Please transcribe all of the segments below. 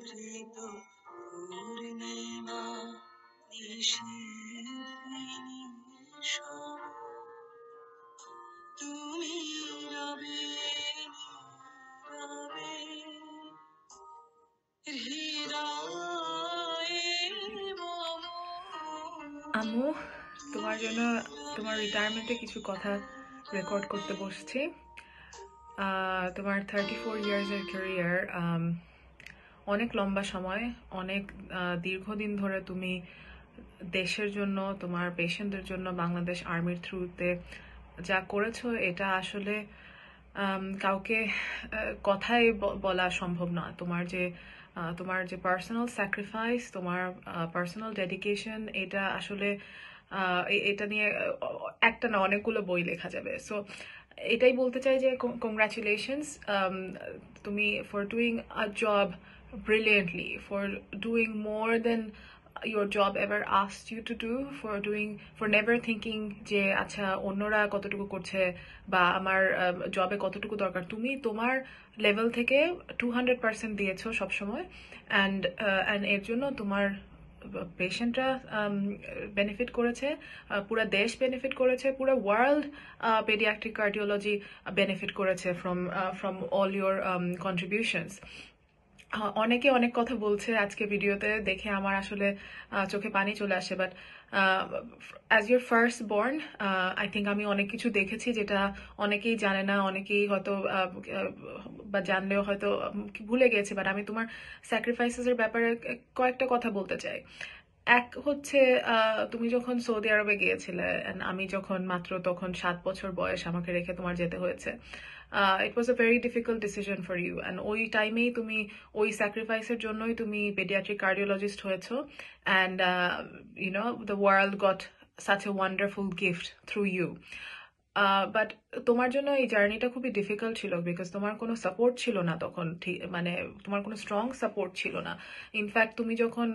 ঘৃত পূর্ণিমা নিশীথিনী সম তুমি রবে নীরবে হৃদয়ে মম। আম্মু, তোমার জন্য তোমার রিটায়ারমেন্টে কিছু কথা রেকর্ড করতে বসছি। তোমার 34 ইয়ার্সের ক্যারিয়ার, অনেক লম্বা সময়, অনেক দীর্ঘদিন ধরে তুমি দেশের জন্য, তোমার পেশেন্টদের জন্য বাংলাদেশ আর্মির থ্রুতে যা করেছো, এটা আসলে কাউকে কথায় বলা সম্ভব না। তোমার যে পার্সোনাল স্যাক্রিফাইস, তোমার পার্সোনাল ডেডিকেশন, এটা আসলে এটা নিয়ে একটা না অনেকগুলো বই লেখা যাবে। সো এটাই বলতে চাই যে কংগ্রাচুলেশনস, তুমি for doing a job brilliantly, for doing more than your job ever asked you to do, for never thinking যে আচ্ছা অন্যরা কতটুকু করছে বা আমার জবে কতটুকু দরকার। তুমি তোমার লেভেল থেকে 200% দিয়েছো সবসময়, অ্যান্ড এর জন্য তোমার পেশেন্টরা বেনিফিট করেছে, পুরো দেশ বেনিফিট করেছে, পুরো ওয়ার্ল্ড পেডিয়াট্রিক কার্ডিওলজি বেনিফিট করেছে ফ্রম অল ইউর কন্ট্রিবিউশনস। অনেকে অনেক কথা বলছে আজকে ভিডিওতে, দেখে আমার আসলে চোখে পানি চলে আসে। But as your first born, I think আমি অনেক কিছু দেখেছি যেটা অনেকেই জানে না, অনেকেই হয়তো বা জানলেও হয়তো ভুলে গেছে। বাট আমি তোমার স্যাক্রিফাইসেসের ব্যাপারে কয়েকটা কথা বলতে চাই। এক হচ্ছে, তুমি যখন সৌদি আরবে গিয়েছিলে, আমি যখন মাত্র তখন 7 বছর বয়স, আমাকে রেখে তোমার যেতে হয়েছে। It was a very difficult decision for you, and ওই টাইমেই তুমি ওই স্যাক্রিফাইসের জন্যই তুমি পেডিয়াট্রিক কার্ডিওলজিস্ট হয়েছো, অ্যান্ড দ্য ওয়ার্ল্ড গট such a wonderful gift through you. But তোমার জন্য এই জার্নিটা খুবই ডিফিকাল্ট ছিল, বিকজ তোমার কোনো সাপোর্ট ছিল না তখন, ঠিক মানে তোমার কোনো স্ট্রং সাপোর্ট ছিল না। ইনফ্যাক্ট তুমি যখন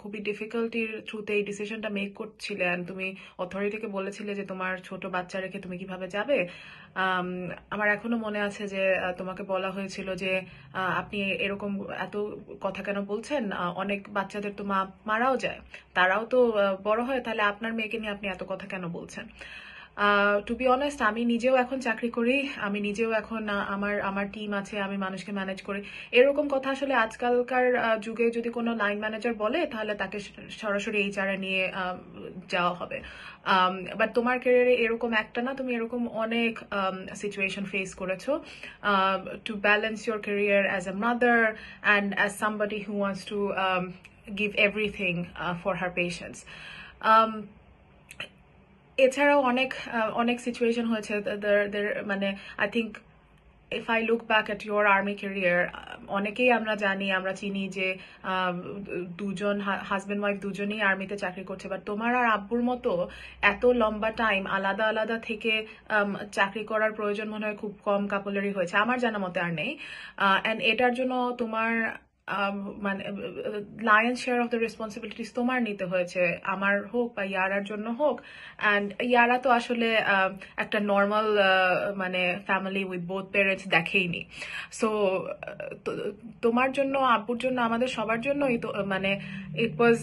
খুবই ডিফিকাল্টির থ্রুতে এই ডিসিশনটা মেক করছিলে, অ্যান্ড তুমি অথরিটিকে বলেছিলে যে তোমার ছোট বাচ্চা রেখে তুমি কিভাবে যাবে, আমার এখনো মনে আছে যে তোমাকে বলা হয়েছিল যে আপনি এরকম এত কথা কেন বলছেন, অনেক বাচ্চাদের তো মারাও যায়, তারাও তো বড় হয়, তাহলে আপনার মেয়েকে নিয়ে আপনি এত কথা কেন বলছেন। টু বি অনেস্ট, আমি নিজেও এখন চাকরি করি, আমি নিজেও এখন আমার টিম আছে, আমি মানুষকে ম্যানেজ করি। এরকম কথা আসলে আজকালকার যুগে যদি কোনো লাইন ম্যানেজার বলে, তাহলে তাকে সরাসরি এইচআর নিয়ে যাওয়া হবে। বাট তোমার ক্যারিয়ারে এরকম একটা না, তুমি এরকম অনেক সিচুয়েশন ফেস করেছো to balance your career as a mother and as somebody who wants to give everything for her patients. এছাড়াও অনেক সিচুয়েশন হয়েছে, মানে I think if I look back at your army career, অনেকেই আমরা জানি, আমরা চিনি যে দুজন হাজব্যান্ড ওয়াইফ দুজনেই আর্মিতে চাকরি করছে, বাট তোমার আর আব্বুর মতো এত লম্বা টাইম আলাদা আলাদা থেকে চাকরি করার প্রয়োজন মনে হয় খুব কম কাপলেরই হয়েছে, আমার জানা মতে আর নেই। অ্যান্ড এটার জন্য তোমার মানে lion share of the responsibilities তোমার নিতে হয়েছে, আমার হোক বা ইয়ারার জন্য হোক। অ্যান্ড ইয়ারা তো আসলে একটা নর্মাল মানে ফ্যামিলি উইথ বোথ প্যারেন্টস দেখেইনি। সো তোমার জন্য, আব্বুর জন্য, আমাদের সবার জন্যই তো মানে ইট ওয়াজ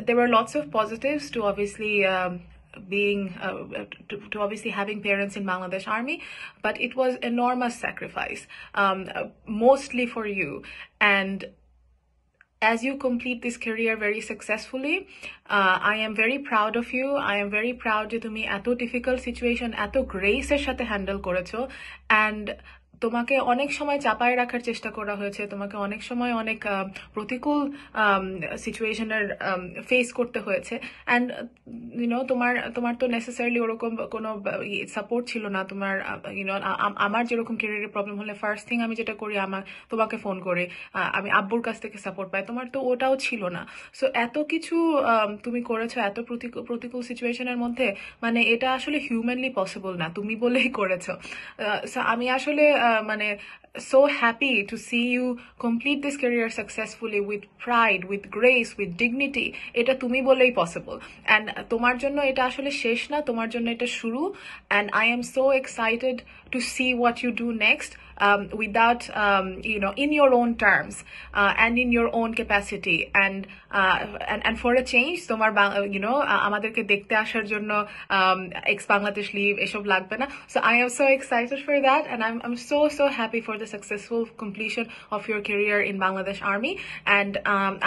there were lots of positives to obviously being to obviously having parents in Bangladesh Army, but it was enormous sacrifice, mostly for you. And as you complete this career very successfully, I am very proud of you. I am very proud যে তুমি এত difficult situation এত গ্রেসের সাথে handle করেছো, and তোমাকে অনেক সময় চাপায় রাখার চেষ্টা করা হয়েছে, তোমাকে অনেক সময় অনেক প্রতিকূল সিচুয়েশনের ফেস করতে হয়েছে। অ্যান্ড তোমার তো নেসেসারিলি ওরকম কোনো সাপোর্ট ছিল না। তোমার আমার যেরকম ক্যারিয়ারের প্রবলেম হলে ফার্স্ট থিং আমি যেটা করি, তোমাকে ফোন করে আমি আব্বুর কাছ থেকে সাপোর্ট পাই, তোমার তো ওটাও ছিল না। সো এত কিছু তুমি করেছো এত প্রতিকূল সিচুয়েশনের মধ্যে, মানে এটা আসলে হিউম্যানলি পসিবল না, তুমি বলেই করেছো। সো আমি আসলে মানে so happy to see you complete this career successfully with pride, with grace, with dignity. এটা তুমি বলেই possible, and তোমার জন্য এটা আসলে শেষ না, তোমার জন্য এটা শুরু। And I am so excited to see what you do next, without, in your own terms, and in your own capacity, and for a change, তোমার আমাদেরকে দেখতে আসার জন্য ex Bangladesh leave এসব লাগবে না. So I am so excited for that, and I'm so happy for the successful completion of your career in Bangladesh Army, and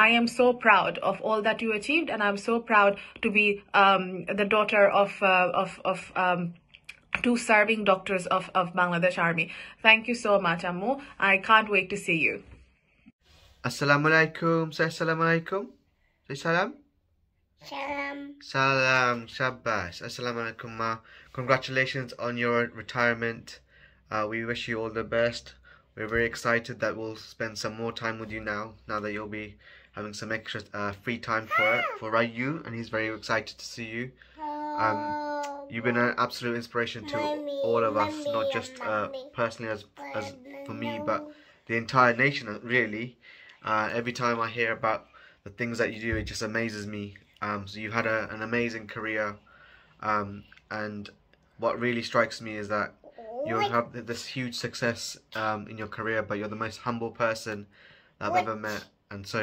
I am so proud of all that you achieved, and I'm so proud to be the daughter of two serving doctors of Bangladesh Army. Thank you so much, Ammu. I can't wait to see you. Assalamu alaikum. Say assalamu alaikum. Say salam. Salam. Salam. Shabbas. Assalamu alaikum, ma. Congratulations on your retirement. We wish you all the best. We're very excited that we'll spend some more time with you now that you'll be having some extra free time for Rayu, and he's very excited to see you. You've been an absolute inspiration to all of us, not just personally as for me, but the entire nation, really. Every time I hear about the things that you do, it just amazes me. So you've had an amazing career, and what really strikes me is that you have this huge success in your career, but you're the most humble person I've ever met. And so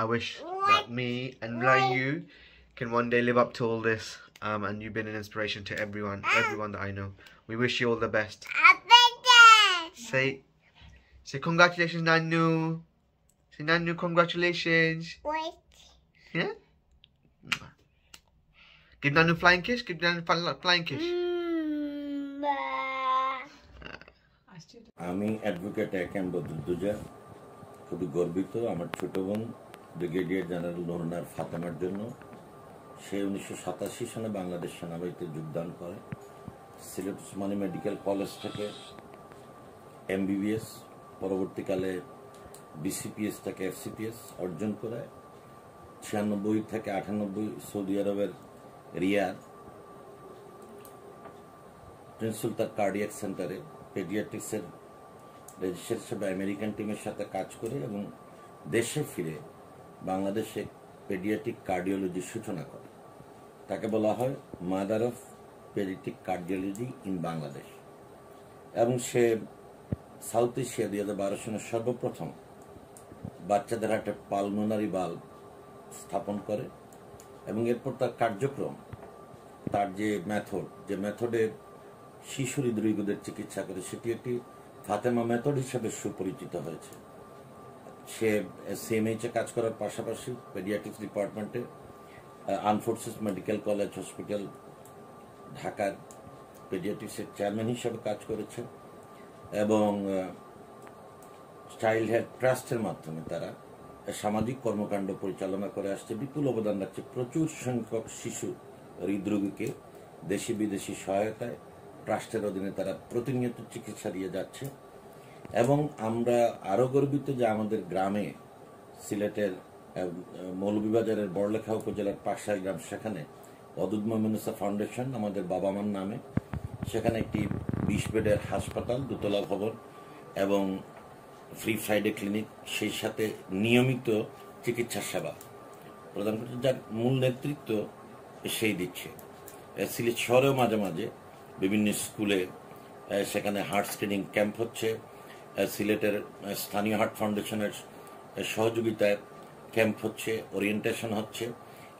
I wish that me and Rayu can one day live up to all this, and you've been an inspiration to everyone that I know. We wish you all the best. Say congratulations, Nanu. Say Nanu, congratulations. Wait. Yeah? Give Nanu flying kiss. Give Nanu flying kiss. আমি advocate একেম Badruddoza খুবই গর্বিত আমার ছোট বোন brigadier general Nurunnahar ফাতেমার জন্য। সে 1987 সালে বাংলাদেশ সেনাবাহিনীতে যোগদান করে। সিলেট ওসমানী মেডিকেল কলেজ থেকে MBBS, পরবর্তীকালে BCPS থেকে FCPS অর্জন করে 96 থেকে 98 সৌদি আরবের রিয়াদ প্রিন্স সুলতান কার্ডিয়াক সেন্টারে পেডিয়াট্রিক্সের রেজিস্ট্রার হিসেবে আমেরিকান টিমের সাথে কাজ করে এবং দেশে ফিরে বাংলাদেশে পেডিয়াট্রিক কার্ডিওলজির সূচনা করে। তাকে বলা হয় mother of paediatric cardiology in Bangladesh. এবং সে সাউথ এশিয়া 2012 সালে সর্বপ্রথম বাচ্চাদের হার্টে পালমোনারি ভালভ স্থাপন করে এবং এরপর তার কার্যক্রম, তার যে মেথডে শিশু হৃদরোগীদের চিকিৎসা করে, সেটি একটি ফাতেমা মেথড হিসেবে সুপরিচিত হয়েছে। সে CMH এ কাজ করার পাশাপাশি পেডিয়াট্রিক্স ডিপার্টমেন্টে armed forces medical college hospital ঢাকার পেডিয়াট্রিক্সের চেয়ারম্যান হিসেবে কাজ করেছে এবং চাইল্ড হেলথ ট্রাস্টের মাধ্যমে তারা সামাজিক কর্মকাণ্ড পরিচালনা করে আসছে। বিপুল অবদান রাখছে প্রচুর সংখ্যক শিশু হৃদরোগীকে দেশি বিদেশি সহায়তায় ট্রাস্টের অধীনে তারা প্রতিনিয়ত চিকিৎসা দিয়ে যাচ্ছে। এবং আমরা আরও গর্বিত যে আমাদের গ্রামে, সিলেটের মৌলভীবাজারের বড়লেখা উপজেলার পাকশাহী গ্রাম, সেখানে ওয়াদুদ মোমেনুসা ফাউন্ডেশন আমাদের বাবা মার নামে, সেখানে একটি 20 বেডের হাসপাতাল, দোতলা ভবন এবং ফ্রি ফ্রাইডে ক্লিনিক, সেই সাথে নিয়মিত চিকিৎসা সেবা প্রদান করছে, যার মূল নেতৃত্ব সেই দিচ্ছে। সিলেট শহরেও মাঝে মাঝে বিভিন্ন স্কুলে সেখানে হার্ট স্ক্রিনিং ক্যাম্প হচ্ছে, সিলেটের স্থানীয় হার্ট ফাউন্ডেশনের সহযোগিতায় ক্যাম্প হচ্ছে, ওরিয়েন্টেশন হচ্ছে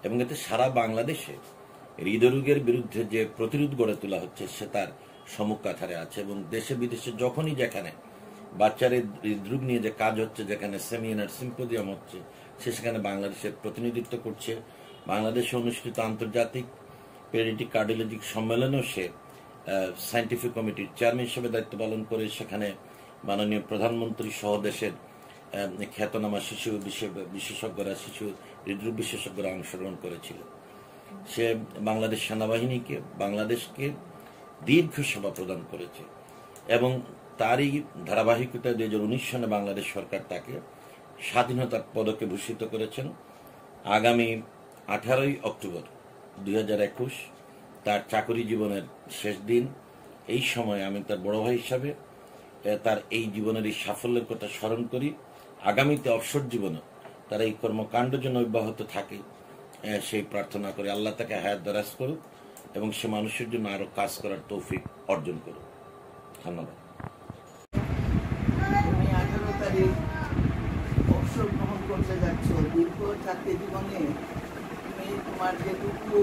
এবং এতে সারা বাংলাদেশে হৃদরোগের বিরুদ্ধে যে প্রতিরোধ গড়ে তোলা হচ্ছে সে তার সম্মুখ কাঠারে আছে। এবং দেশে বিদেশে যখনই যেখানে বাচ্চাদের হৃদরোগ নিয়ে যে কাজ হচ্ছে, যেখানে সেমিনার সিম্পোজিয়াম হচ্ছে, সে সেখানে বাংলাদেশের প্রতিনিধিত্ব করছে। বাংলাদেশে অনুষ্ঠিত আন্তর্জাতিক পেডিয়াট্রিক কার্ডিওলজিক সম্মেলনেও সে সায়েন্টিফিক কমিটির চেয়ারম্যান হিসেবে দায়িত্ব পালন করে সেখানে মাননীয় প্রধানমন্ত্রী সহ দেশের খ্যাতনামা শিশু বিশেষজ্ঞরা, শিশু হৃদরোগ বিশেষজ্ঞরা অংশগ্রহণ করেছিল। সে বাংলাদেশ সেনাবাহিনীকে, বাংলাদেশকে দীর্ঘ সেবা প্রদান করেছে এবং তারই ধারাবাহিকতায় 2019 সালে বাংলাদেশ সরকার তাকে স্বাধীনতার পদকে ভূষিত করেছেন। আগামী 18 অক্টোবর 2021 তার চাকরি জীবনের শেষ দিন। এই সময় আমি তার বড় ভাই হিসাবে তার এই জীবনের এই সাফল্যের কথা স্মরণ করি। আগামীতে অবসর জীবনে তার এই কর্মকাণ্ড যেন অব্যাহত থাকে সেই প্রার্থনা করি। আল্লাহ তাকে হায়াত দারাজ করুক, এবং সে মানুষের জন্য আরো কাজ করার তৌফিক অর্জন করুক। ধন্যবাদ। তুমি 18 তারিখ অবসর গ্রহণ করতে যাচ্ছ। দীর্ঘ চাকরি জীবনে তুমি তোমার যেটুকু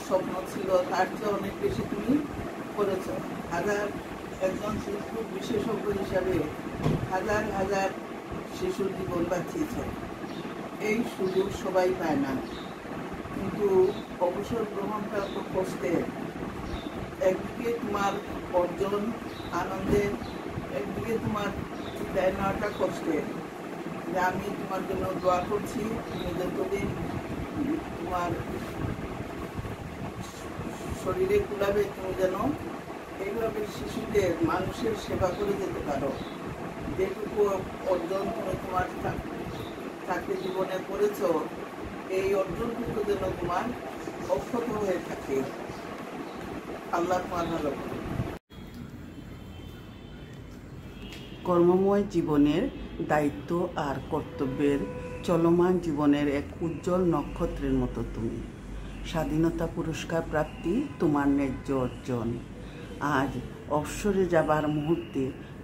স্বপ্ন ছিল তার চেয়ে অনেক বেশি তুমি করেছ। একজন শিশু বিশেষজ্ঞ হিসাবে হাজার হাজার শিশুর জীবন বাঁচিয়েছ। এই সুযোগ সবাই পায় না, কিন্তু অবসর গ্রহণটা তো কষ্টের। একদিকে তোমার অর্জন আনন্দের, একদিকে তোমার বিদায় নেওয়াটা কষ্টের। যে আমি তোমার জন্য দোয়া করছি, তুমি যতদিন তোমার শরীরে কুলাবে তুমি যেন এইভাবে শিশুদের মানুষের সেবা করে যেতে পারো। যেটুকু অর্জন তুমি তোমার চাকরি জীবনে করেছ, এই অর্জনটুকু যেন তোমার অক্ষত হয়ে থাকে। আল্লাহ তোমার ভালো করুন। কর্মময় জীবনের দায়িত্ব আর কর্তব্যের চলমান জীবনের এক উজ্জ্বল নক্ষত্রের মতো তুমি। স্বাধীনতা পুরস্কার প্রাপ্তি তোমার ন্যায্য অর্জন। আজ অবসরে যাবার মুহূর্তে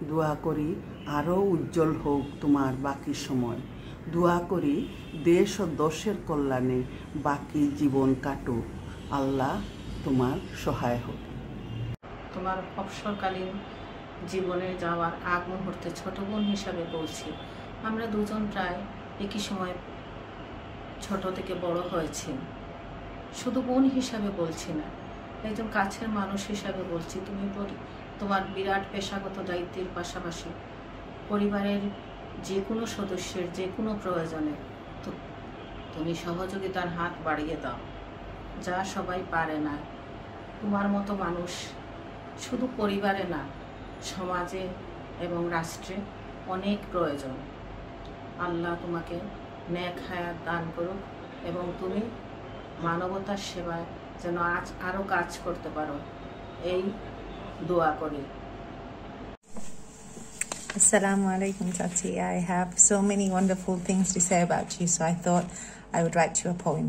দোয়া করি আরও উজ্জ্বল হোক তোমার বাকি সময়। দোয়া করি দেশ ও দশের কল্যাণে বাকি জীবন কাটুক। আল্লাহ তোমার সহায় হোক। তোমার অবসরকালীন জীবনে যাওয়ার আগ মুহূর্তে ছোট বোন হিসাবে বলছি, আমরা দুজন প্রায় একই সময় ছোট থেকে বড় হয়েছি। শুধু বোন হিসাবে বলছি না, একজন কাছের মানুষ হিসাবে বলছি। তুমি তোমার বিরাট পেশাগত দায়িত্বের পাশাপাশি পরিবারের যে কোনো সদস্যের যে কোনো প্রয়োজনে তুমি সহযোগিতার হাত বাড়িয়ে দাও, যা সবাই পারে না। তোমার মতো মানুষ শুধু পরিবারে না, সমাজে এবং রাষ্ট্রে অনেক প্রয়োজন। আল্লাহ তোমাকে নেক হায়াত দান করুক এবং তুমি মানবতার সেবায় যেন আজ আরও কাজ করতে পারো, এই দোয়া করি। Assalamu alaikum, Tati. I have so many wonderful things to say about you, so I thought I would write you a poem.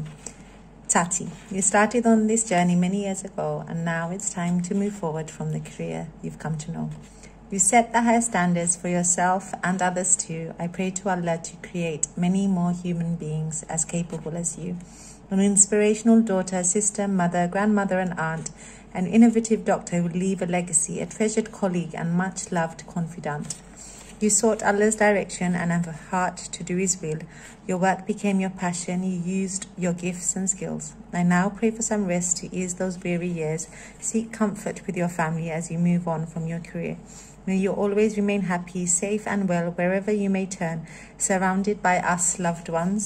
Tati, you started on this journey many years ago, and now it's time to move forward from the career you've come to know. You set the higher standards for yourself and others too. I pray to Allah to create many more human beings as capable as you. An inspirational daughter, sister, mother, grandmother and aunt, an innovative doctor who will leave a legacy, a treasured colleague and much loved confidant. You sought Allah's direction and have a heart to do His will. Your work became your passion. You used your gifts and skills. I now pray for some rest to ease those weary years. Seek comfort with your family as you move on from your career. May you always remain happy, safe and well wherever you may turn, surrounded by us loved ones,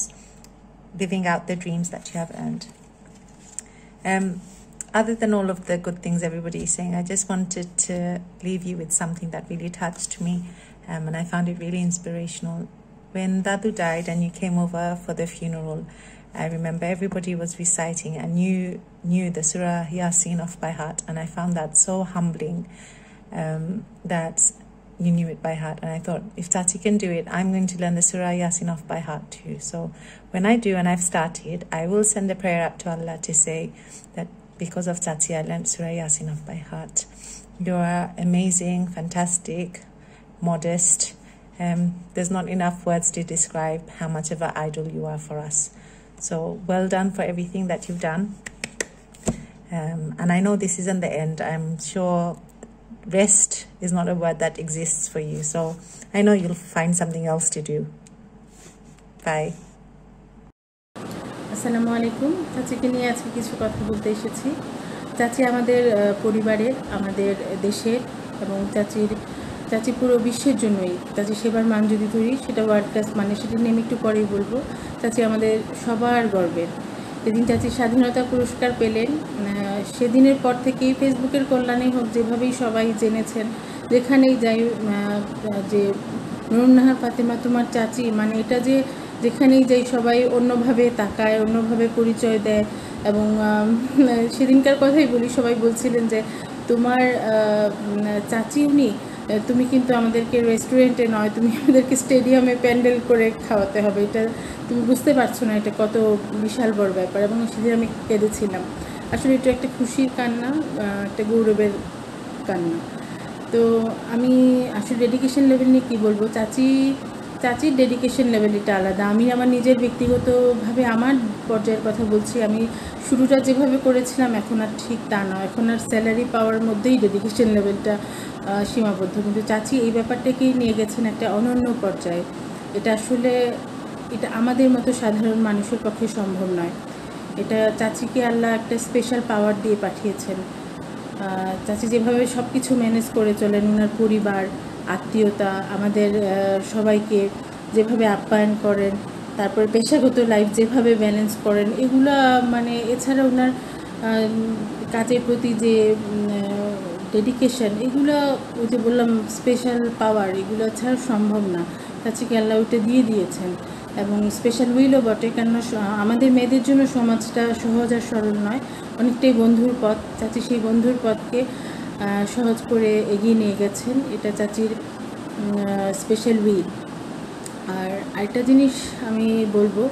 living out the dreams that you have earned. Other than all of the good things everybody is saying, I just wanted to leave you with something that really touched me, and I found it really inspirational. When Dadu died and you came over for the funeral, I remember everybody was reciting and you knew the Surah Yasin off by heart, and I found that so humbling that you knew it by heart. And I thought, if Tati can do it, I'm going to learn the Surah Yasin off by heart too. So when I do, and I've started, I will send a prayer up to Allah to say that because of Tati, I learned Surah Yasin off by heart. You are amazing, fantastic, modest. There's not enough words to describe how much of an idol you are for us. So well done for everything that you've done. And I know this isn't the end. I'm sure rest is not a word that exists for you. So I know you'll find something else to do. Bye. আসসালামু আলাইকুম। চাচিকে নিয়ে আজকে কিছু কথা বলতে এসেছি। চাচি আমাদের পরিবারের, আমাদের দেশের এবং চাচি পুরো বিশ্বের জন্যই। চাচি সেবার মান যদি ধরি, সেটা ওয়ার্ল্ড ক্লাস মানে, সেটা নিয়ে আমি একটু পরেই বলবো। চাচি আমাদের সবার গর্বের। যেদিন চাচি স্বাধীনতা পুরস্কার পেলেন, সেদিনের পর থেকেই ফেসবুকের কল্যাণেই হোক, যেভাবেই সবাই জেনেছেন, যেখানেই যাই যে নুরুন্নাহার ফাতেমা তোমার চাচি, মানে এটা যে যেখানেই যাই সবাই অন্যভাবে তাকায়, অন্যভাবে পরিচয় দেয়। এবং সেদিনকার কথাই বলি, সবাই বলছিলেন যে তোমার চাচি উনি, তুমি কিন্তু আমাদেরকে রেস্টুরেন্টে নয়, তুমি আমাদেরকে স্টেডিয়ামে প্যান্ডেল করে খাওয়াতে হবে। এটা তুমি বুঝতে পারছো না এটা কত বিশাল বড় ব্যাপার। এবং সেদিন আমি কেঁদেছিলাম। আসলে এটা একটা খুশির কান্না, একটা গৌরবের কান্না। তো আমি আসলে ডেডিকেশন লেভেল নিয়ে কী বলবো, চাচির ডেডিকেশন লেভেল এটা আলাদা। আমি আমার নিজের ব্যক্তিগতভাবে আমার পর্যায়ের কথা বলছি। আমি শুরুটা যেভাবে করেছিলাম এখন আর ঠিক তা নয়, এখন আর স্যালারি পাওয়ার মধ্যেই ডেডিকেশন লেভেলটা সীমাবদ্ধ, কিন্তু চাচি এই ব্যাপারটাকেই নিয়ে গেছেন একটা অনন্য পর্যায়ে। এটা আসলে এটা আমাদের মতো সাধারণ মানুষের পক্ষে সম্ভব নয়। এটা চাচিকে আল্লাহ একটা স্পেশাল পাওয়ার দিয়ে পাঠিয়েছেন। চাচি যেভাবে সব কিছু ম্যানেজ করে চলেন, ওনার পরিবার, আত্মীয়তা, আমাদের সবাইকে যেভাবে আপ্যায়ন করেন, তারপরে পেশাগত লাইফ যেভাবে ব্যালেন্স করেন, এগুলা মানে এছাড়া ওনার কাজের প্রতি যে ডেডিকেশন, এগুলো ওই যে বললাম স্পেশাল পাওয়ার, এগুলো ছাড়া সম্ভব না। চাচিকে আল্লাহ ওইটা দিয়ে দিয়েছেন এবং স্পেশাল উইলও বটে, কেননা আমাদের মেয়েদের জন্য সমাজটা সহজ আর সরল নয়, অনেকটাই বন্ধুর পথ। চাচি সেই বন্ধুর পথকে সহজ করে এগিয়ে নিয়ে গেছেন, এটা চাচির স্পেশাল উইল। আর আরেকটা জিনিস আমি বলবো,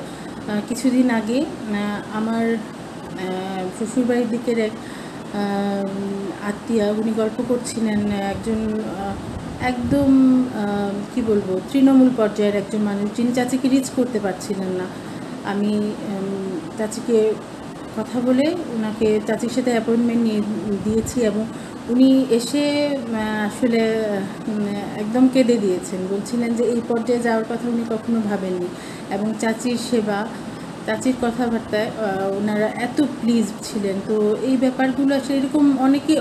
কিছুদিন আগে আমার শ্বশুরবাড়ির দিকের এক আত্মীয়া, উনি গল্প করছিলেন একজন একদম কি বলবো তৃণমূল পর্যায়ের একজন মানুষ, যিনি চাচিকে রিচ করতে পারছিলেন না। আমি চাচিকে কথা বলে ওনাকে চাচির সাথে অ্যাপয়েন্টমেন্ট নিয়ে দিয়েছি এবং উনি এসে আসলে একদম কেঁদে দিয়েছেন, বলছিলেন যে এই পর্যায়ে যাওয়ার কথা উনি কখনো ভাবেননি। এবং চাচির সেবা, চাচির কথাবার্তায় ওনারা এত প্লিজ ছিলেন। তো এই ব্যাপারগুলো আসলে এরকম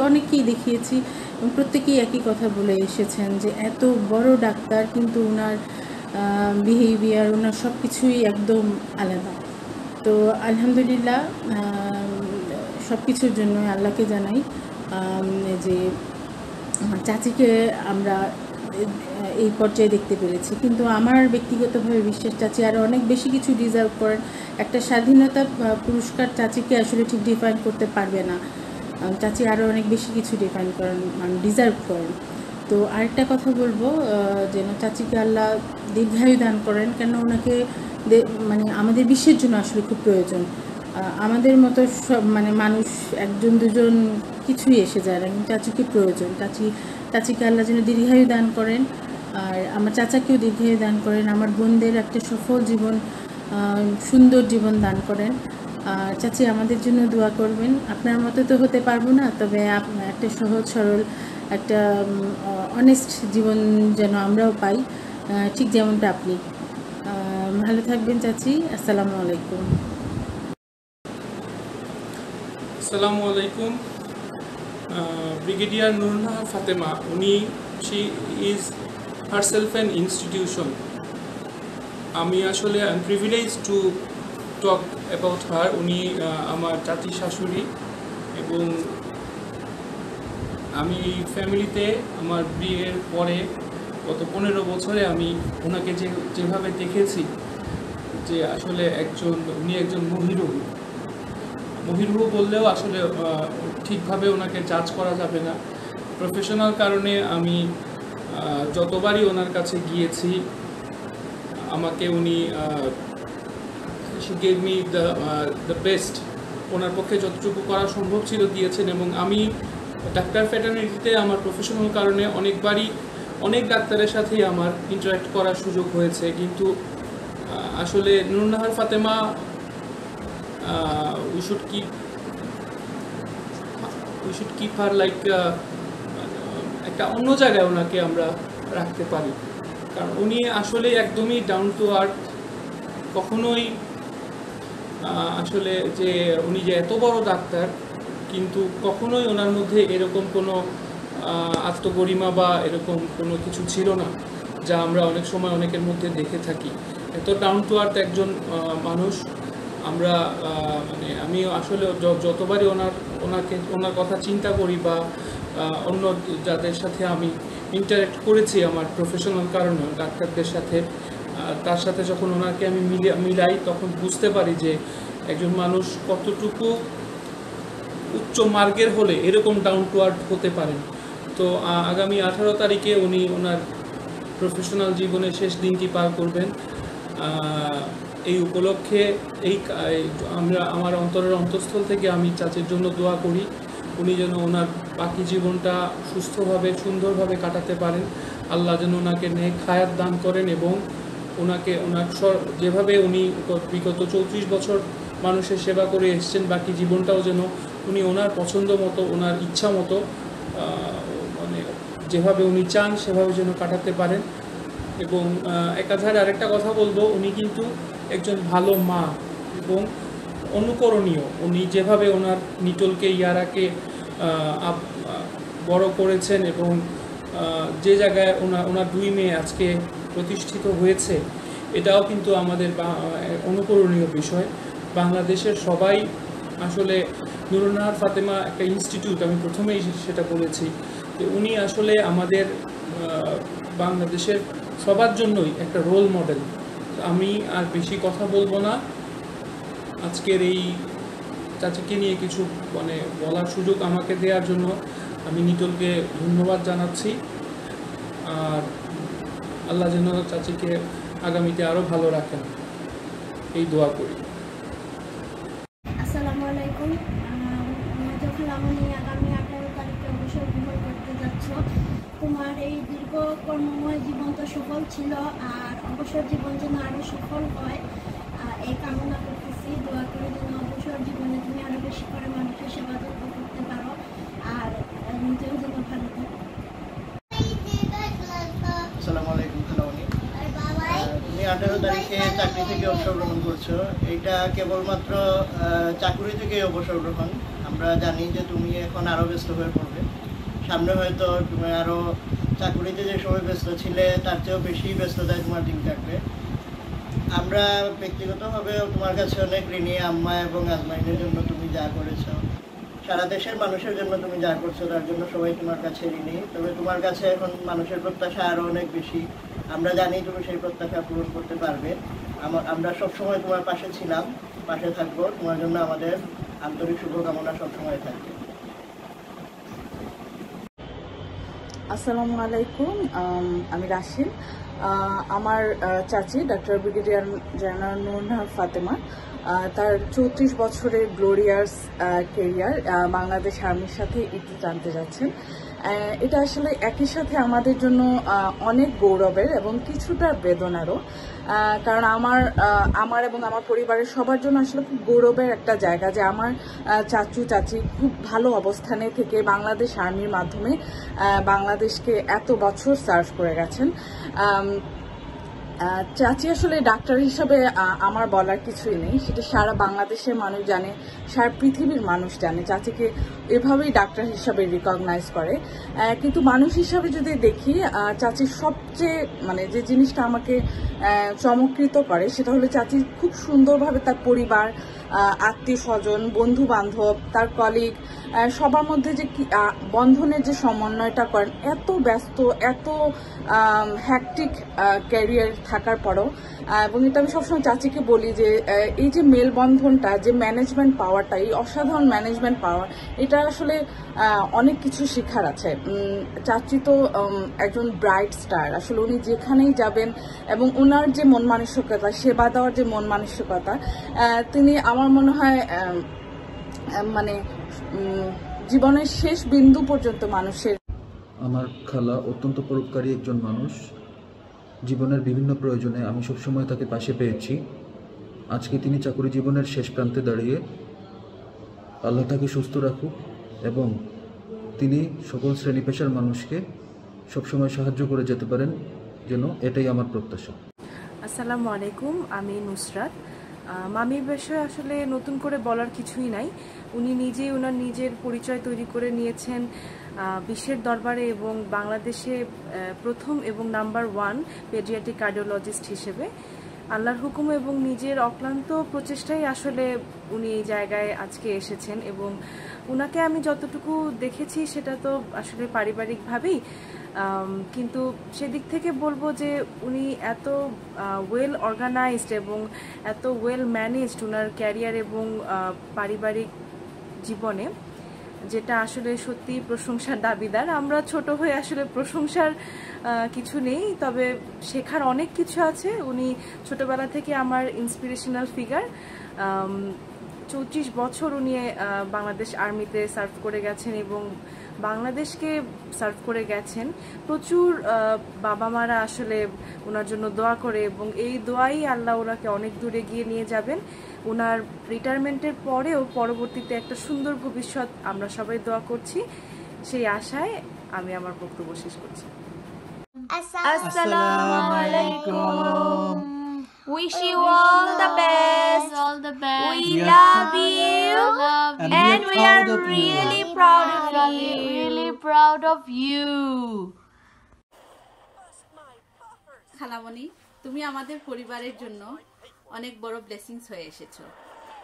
অনেকেই দেখিয়েছি এবং প্রত্যেকেই একই কথা বলে এসেছেন যে এত বড় ডাক্তার কিন্তু ওনার বিহেভিয়ার, ওনার সব কিছুই একদম আলাদা। তো আলহামদুলিল্লাহ, সব কিছুর জন্য আল্লাহকে জানাই যে চাচিকে আমরা এই পর্যায়ে দেখতে পেরেছি। কিন্তু আমার ব্যক্তিগতভাবে বিশ্বাস চাচি আরও অনেক বেশি কিছু ডিজার্ভ করেন। একটা স্বাধীনতা পুরস্কার চাচিকে আসলে ঠিক ডিফাইন করতে পারবে না, চাচি আরও অনেক বেশি কিছু ডিফাইন করেন, মানে ডিজার্ভ করেন। তো আরেকটা কথা বলবো, যেন চাচিকে আল্লাহ দীর্ঘায়ু দান করেন, কেন ওনাকে মানে আমাদের বিশ্বের জন্য আসলে খুব প্রয়োজন। আমাদের মতো সব মানে মানুষ একজন দুজন কিছুই এসে যায় না, কিন্তু চাচিকে প্রয়োজন। চাচিকে আল্লাহ যেন দীর্ঘায়ু দান করেন, আর আমার চাচাকেও দীর্ঘায়ু দান করেন, আমার বোনদের একটা সফল জীবন, সুন্দর জীবন দান করেন। চাচি আমাদের জন্য দোয়া করবেন। আপনার মতো তো হতে পারবো না, তবে একটা সহজ সরল একটা অনেস্ট জীবন যেন আমরাও পাই, ঠিক যেমনটা আপনি। ভালো থাকবেন চাচি। আসসালামু আলাইকুম। আসসালামু আলাইকুম। Brigadier Nurunnahar Fatema, she is herself an institution. আমি আসলে I am privileged to talk about her. উনি আমার চাচি শাশুড়ি এবং আমি ফ্যামিলিতে আমার বিয়ের পরে গত 15 বছরে আমি ওনাকে যেভাবে দেখেছি যে আসলে উনি একজন মহিরুহ বললেও আসলে ঠিকভাবে ওনাকে জাজ করা যাবে না। প্রফেশনাল কারণে আমি যতবারই ওনার কাছে গিয়েছি আমাকে উনি she gave me the best, ওনার পক্ষে যতটুকু করা সম্ভব ছিল দিয়েছেন। এবং আমি ডাক্তার ফ্যাটার্নিটিতে আমার প্রফেশনাল কারণে অনেকবারই অনেক ডাক্তারের সাথেই আমার ইন্টারাক্ট করার সুযোগ হয়েছে, কিন্তু আসলে Nurunnahar Fatema we should keep her like একটা অন্য জায়গায় ওনাকে আমরা রাখতে পারি, কারণ উনি আসলে একদমই ডাউন টু আর্থ। কখনোই আসলে যে উনি যে এত বড় ডাক্তার, কিন্তু কখনোই ওনার মধ্যে এরকম কোনো আত্মগরিমা বা এরকম কোনো কিছু ছিল না যা আমরা অনেক সময় অনেকের মধ্যে দেখে থাকি। এত ডাউন টু আর্থ একজন মানুষ। আমরা মানে আমি আসলে যতবারই ওনার কথা চিন্তা করি বা অন্য যাদের সাথে আমি ইন্টারেক্ট করেছি আমার প্রফেশনাল কারণে ডাক্তারদের সাথে, তার সাথে যখন ওনাকে আমি মিলাই তখন বুঝতে পারি যে একজন মানুষ কতটুকু উচ্চ মার্গের হলে এরকম ডাউন টু আর্থ হতে পারেন। তো আগামী 18 তারিখে উনি ওনার প্রফেশনাল জীবনের শেষ দিনটি পার করবেন। এই উপলক্ষে আমার অন্তরের অন্তঃস্থল থেকে আমি চাচির জন্য দোয়া করি, উনি যেন ওনার বাকি জীবনটা সুস্থভাবে সুন্দরভাবে কাটাতে পারেন। আল্লাহ যেন ওনাকে নেক হায়াত দান করেন এবং ওনার যেভাবে উনি বিগত 34 বছর মানুষের সেবা করে এসছেন, বাকি জীবনটাও যেন উনি ওনার পছন্দ মতো, ওনার ইচ্ছা মতো, মানে যেভাবে উনি চান সেভাবে যেন কাটাতে পারেন। এবং একাধারে আরেকটা কথা বলবো, উনি কিন্তু একজন ভালো মা এবং অনুকরণীয়। উনি যেভাবে ওনার নিটোলকে, ইয়ারাকে বড় করেছেন এবং যে জায়গায় ওনার 2 মেয়ে আজকে প্রতিষ্ঠিত হয়েছে, এটাও কিন্তু আমাদের অনুকরণীয় বিষয়। বাংলাদেশের সবাই আসলে নুরুন্নাহার ফাতেমা একটা ইনস্টিটিউট, আমি প্রথমেই সেটা বলেছি যে উনি আসলে আমাদের বাংলাদেশের সবার জন্যই একটা রোল মডেল। আমি আর বেশি কথা বলবো না, আজকের এই চাচিকে নিয়ে কিছু মানে বলার সুযোগ আমাকে দেওয়ার জন্য আমি নিটোলকে ধন্যবাদ জানাচ্ছি। আর আল্লাহ যেন চাচিকে আগামীতে আরও ভালো রাখেন, এই দোয়া করি। আসসালামু আলাইকুম। যখন আমি আগামী 18 তারিখে অবসর গ্রহণ করতে যাচ্ছ, তোমার এই দীর্ঘ কর্মময় জীবন তো সফল ছিল, আর অবসর জীবন যেন আরও সফল হয় এই কামনা করতেছি। দোয়া করে যেন অবসর জীবনে তুমি আরও বেশি করে মানুষের সেবা যত্ন করতে পারো, আর নিজেও যেন ভালো থাকো। আসসালামু আলাইকুম খালামণি। তুমি 18 তারিখে চাকরি থেকে অবসর গ্রহণ করছো, এটা কেবলমাত্র চাকরি থেকে অবসর গ্রহণ। আমরা জানি যে তুমি এখন আরও ব্যস্ত হয়ে পড়বে, সামনে হয়তো তুমি আরও চাকরিতে যে সময় ব্যস্ত ছিলে তার চেয়েও বেশি ব্যস্ততায় তোমার দিন কাটবে। আমরা ব্যক্তিগতভাবে তোমার কাছে অনেক ঋণী, আম্মা এবং আজমাইনের জন্য তুমি যা করেছো, সারা দেশের মানুষের জন্য তুমি যা করছো তার জন্য সবাই তোমার কাছে ঋণী। তবে তোমার কাছে এখন মানুষের প্রত্যাশা আরও অনেক বেশি। আমরা জানি তুমি সেই প্রত্যাশা পূরণ করতে পারবে। আমরা সবসময় তোমার পাশে ছিলাম, পাশে থাকবো। তোমার জন্য আমাদের আন্তরিক শুভকামনা সবসময় থাকবে। আসসালামু আলাইকুম, আমি রাশিদ। আমার চাচি doctor brigadier general Nurunnahar Fatema, তার 34 বছরের গ্লোরিয়াস কেরিয়ার বাংলাদেশ আর্মির সাথে ইতি টানতে যাচ্ছেন। এটা আসলে একই সাথে আমাদের জন্য অনেক গৌরবের এবং কিছুটা বেদনারও, কারণ আমার এবং আমার পরিবারের সবার জন্য আসলে খুব গৌরবের একটা জায়গা যে আমার চাচি খুব ভালো অবস্থানে থেকে বাংলাদেশ আর্মির মাধ্যমে বাংলাদেশকে এত বছর সার্ভ করে গেছেন। চাচি আসলে ডাক্তার হিসাবে আমার বলার কিছুই নেই, সেটা সারা বাংলাদেশের মানুষ জানে, সারা পৃথিবীর মানুষ জানে চাচিকে এভাবেই ডাক্তার হিসাবে রিকগনাইজ করে। কিন্তু মানুষ হিসাবে যদি দেখি, চাচির সবচেয়ে মানে যে জিনিসটা আমাকে চমৎকৃত করে সেটা হলো চাচি খুব সুন্দরভাবে তার পরিবার, আত্মীয় স্বজন, বন্ধু বান্ধব, তার কলিগ সবার মধ্যে যে বন্ধনের যে সমন্বয়টা করেন, এত ব্যস্ত, এত হ্যাকটিক ক্যারিয়ার থাকার পরও। এবং এটা আমি সবসময় চাচিকে বলি যে এই যে মেলবন্ধনটা, যে ম্যানেজমেন্ট পাওয়ারটা, এই অসাধারণ ম্যানেজমেন্ট পাওয়ার, এটা আসলে অনেক কিছু শেখার আছে। চাচি তো একজন ব্রাইট স্টার, আসলে উনি যেখানেই যাবেন এবং ওনার যে মন মানসিকতা, সেবা দেওয়ার যে মন মানসিকতা, তিনি আমার মনে হয় মানে জীবনের শেষ বিন্দু পর্যন্ত মানুষের। আমার খালা অত্যন্ত পরোপকারী একজন মানুষ। জীবনের বিভিন্ন প্রয়োজনে আমি সবসময় তাকে পাশে পেয়েছি। আজকে তিনি চাকরি জীবনের শেষ প্রান্তে দাঁড়িয়ে, আল্লাহ তাকে সুস্থ রাখুক এবং তিনি সকল শ্রেণী পেশার মানুষকে সবসময় সাহায্য করে যেতে পারেন, যেন এটাই আমার প্রত্যাশা। আসসালামু আলাইকুম, আমি নুসরাত। মামির বিষয়ে আসলে নতুন করে বলার কিছুই নাই। উনি নিজেই ওনার নিজের পরিচয় তৈরি করে নিয়েছেন বিশ্বের দরবারে এবং বাংলাদেশে প্রথম এবং নাম্বার 1 পেডিয়াট্রিক কার্ডিওলজিস্ট হিসেবে। আল্লাহর হুকুম এবং নিজের অক্লান্ত প্রচেষ্টাই আসলে উনি এই জায়গায় আজকে এসেছেন। এবং ওনাকে আমি যতটুকু দেখেছি সেটা তো আসলে পারিবারিকভাবেই, কিন্তু সেদিক থেকে বলবো যে উনি এত ওয়েল অর্গানাইজড এবং এত ওয়েল ম্যানেজড ওনার ক্যারিয়ার এবং পারিবারিক জীবনে, যেটা আসলে সত্যি প্রশংসার দাবিদার। আমরা ছোট হয়ে আসলে প্রশংসার কিছু নেই, তবে শেখার অনেক কিছু আছে। উনি ছোটবেলা থেকে আমার ইন্সপিরেশনাল ফিগার। 34 বছর উনি বাংলাদেশ আর্মিতে সার্ভ করে গেছেন এবং বাংলাদেশকে সার্ভ করে গেছেন। প্রচুর বাবা মারা আসলে ওনার জন্য দোয়া করে এবং এই দোয়াই আল্লাহ ওনাকে অনেক দূরে গিয়ে নিয়ে যাবেন। ওনার রিটায়ারমেন্টের পরেও পরবর্তীতে একটা সুন্দর ভবিষ্যৎ আমরা সবাই দোয়া করছি। সেই আশায় আমি আমার বক্তব্য শেষ করছি। Assalamu alaikum. Wish you all the best. We love you, and we are really proud of you. খালামণি, তুমি আমাদের পরিবারের জন্য অনেক বড় ব্লেসিংস হয়ে এসেছো।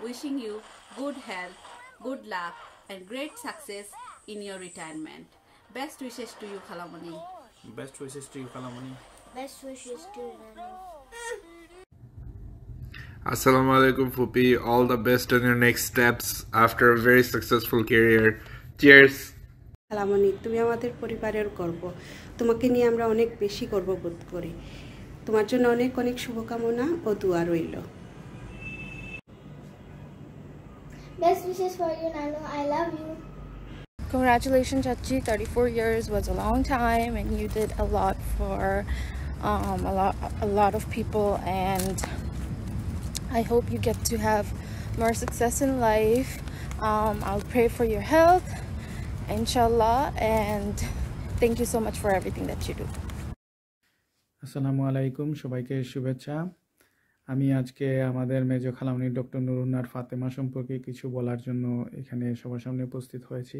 Wishing you good health, good luck and great success in your retirement. Best wishes to you, খালামণি। Best wishes to you, খালামণি। Best wishes to you, Nani. Assalamu alaikum, Fupi. All the best on your next steps after a very successful career. Cheers. খালামণি, তুমি আমাদের পরিবারের গর্ব। তোমাকে নিয়ে আমরা অনেক বেশি গর্ববোধ করি। তোমার জন্য অনেক অনেক শুভকামনা ও দোয়া রইল। Best wishes for you, Nanu. I love you. Congratulations, Chachi. 34 years was a long time, and you did a lot for a lot of people, and I hope you get to have more success in life. I'll pray for your health, inshallah, and thank you so much for everything that you do. আসসালামু আলাইকুম, সবাইকে শুভেচ্ছা। আমি আজকে আমাদের মেজ খালামণি doctor নুরুন্নার Fatema সম্পর্কে কিছু বলার জন্য এখানে সবার সামনে উপস্থিত হয়েছি।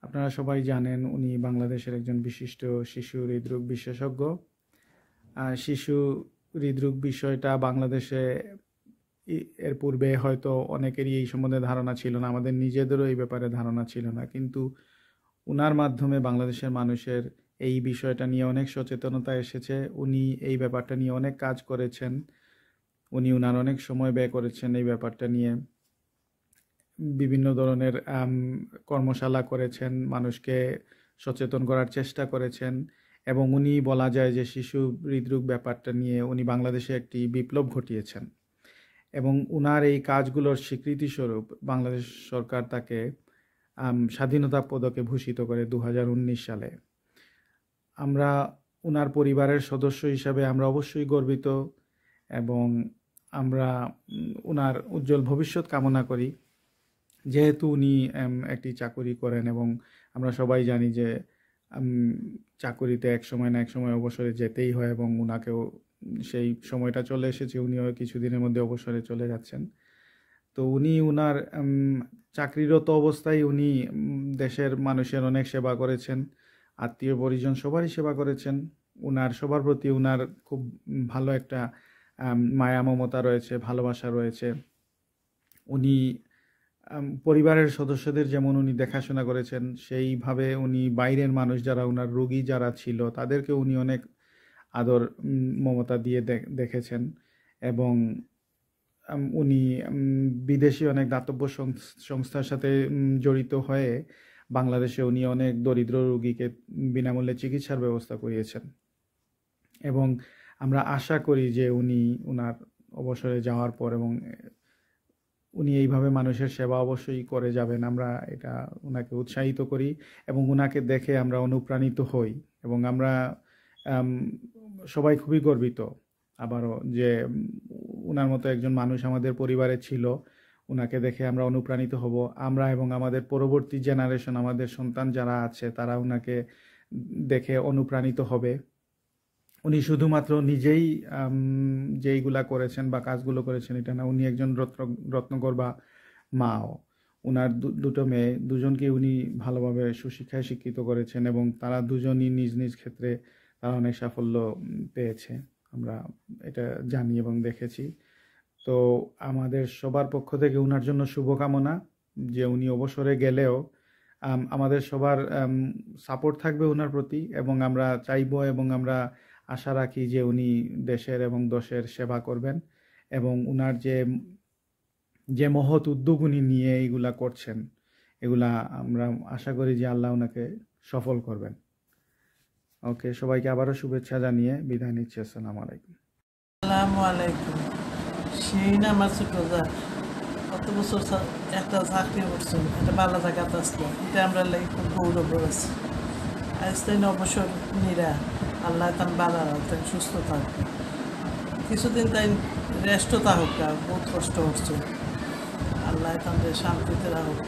আপনারা সবাই জানেন উনি বাংলাদেশের একজন বিশিষ্ট শিশু হৃদরোগ বিশেষজ্ঞ। শিশু হৃদরোগ বিষয়টা বাংলাদেশে এর পূর্বে হয়তো অনেকেরই এই সম্বন্ধে ধারণা ছিল না, আমাদের নিজেদেরও এই ব্যাপারে ধারণা ছিল না, কিন্তু উনার মাধ্যমে বাংলাদেশের মানুষের এই বিষয়টা নিয়ে অনেক সচেতনতা এসেছে। উনি এই ব্যাপারটা নিয়ে অনেক কাজ করেছেন, উনি উনার অনেক সময় ব্যয় করেছেন এই ব্যাপারটা নিয়ে। বিভিন্ন ধরনের কর্মশালা করেছেন, মানুষকে সচেতন করার চেষ্টা করেছেন, এবং উনি বলা যায় যে শিশু হৃদরোগ ব্যাপারটা নিয়ে উনি বাংলাদেশে একটি বিপ্লব ঘটিয়েছেন। এবং উনার এই কাজগুলোর স্বীকৃতিস্বরূপ বাংলাদেশ সরকার তাকে স্বাধীনতা পদকে ভূষিত করে 2019 সালে। আমরা উনার পরিবারের সদস্য হিসাবে আমরা অবশ্যই গর্বিত, এবং আমরা উনার উজ্জ্বল ভবিষ্যৎ কামনা করি। যেহেতু উনি একটি চাকুরি করেন এবং আমরা সবাই জানি যে চাকুরিতে এক সময় না এক সময় অবসরে যেতেই হয়, এবং উনাকেও সেই সময়টা চলে এসেছে, উনিও কিছুদিনের মধ্যে অবসরে চলে যাচ্ছেন। তো উনি উনার চাকরিরত অবস্থায় উনি দেশের মানুষের অনেক সেবা করেছেন, আত্মীয় পরিজন সবারই সেবা করেছেন। উনার সবার প্রতি উনার খুব ভালো একটা মায়া মমতা রয়েছে, ভালোবাসা রয়েছে। উনি পরিবারের সদস্যদের যেমন উনি দেখাশোনা করেছেন, সেইভাবে উনি বাইরের মানুষ যারা উনার রোগী যারা ছিল তাদেরকে উনি অনেক আদর মমতা দিয়ে দেখেছেন। এবং উনি বিদেশি অনেক দাতব্য সংস্থার সাথে জড়িত হয়ে বাংলাদেশে উনি অনেক দরিদ্র রোগীকে বিনামূল্যে চিকিৎসার ব্যবস্থা করিয়েছেন। এবং আমরা আশা করি যে উনি উনার অবসরে যাওয়ার পর এবং উনি এইভাবে মানুষের সেবা অবশ্যই করে যাবেন। আমরা এটা উনাকে উৎসাহিত করি এবং উনাকে দেখে আমরা অনুপ্রাণিত হই, এবং আমরা সবাই খুবই গর্বিত আবারও যে উনার মতো একজন মানুষ আমাদের পরিবারে ছিল। উনাকে দেখে আমরা অনুপ্রাণিত হব, আমরা এবং আমাদের পরবর্তী জেনারেশন, আমাদের সন্তান যারা আছে তারা উনাকে দেখে অনুপ্রাণিত হবে। উনি শুধুমাত্র নিজেই যেইগুলা করেছেন বা কাজগুলো করেছেন এটা না, উনি একজন রত্নগর্ভা মাও। উনার দুটো মেয়ে, দুজনকে উনি ভালোভাবে সুশিক্ষায় শিক্ষিত করেছেন, এবং তারা দুজনই নিজ নিজ ক্ষেত্রে তারা অনেক সাফল্য পেয়েছে, আমরা এটা জানি এবং দেখেছি। তো আমাদের সবার পক্ষ থেকে উনার জন্য শুভকামনা, যে উনি অবসরে গেলেও আমাদের সবার সাপোর্ট থাকবে উনার প্রতি, এবং আমরা চাইব এবং আমরা আশা রাখি যে উনি দেশের এবং দশের সেবা করবেন, এবং উনার যে মহৎ উদ্যোগ উনি নিয়ে এইগুলা করছেন, এগুলা আমরা আশা করি যে আল্লাহ ওনাকে সফল করবেন। ওকে, সবাইকে আবারও শুভেচ্ছা জানিয়ে বিদায় নিচ্ছি। আসসালামু আলাইকুম। আসসালামু আলাইকুম। শিরিন আমার ছোট যা, কত বছর একটা চাকরি করছো, একটা ভালো জায়গাত আসলো, এটা আমরা লাগে খুব গৌরব আছে। আজ তাই অবসর নিরা, আল্লাহ তান ভালো রাখতেন, সুস্থ থাকবে, কিছুদিন তাই রেস্টও থাকুক, বহুত কষ্ট হচ্ছে, আল্লাহ তাদের শান্তিতে রাখুক,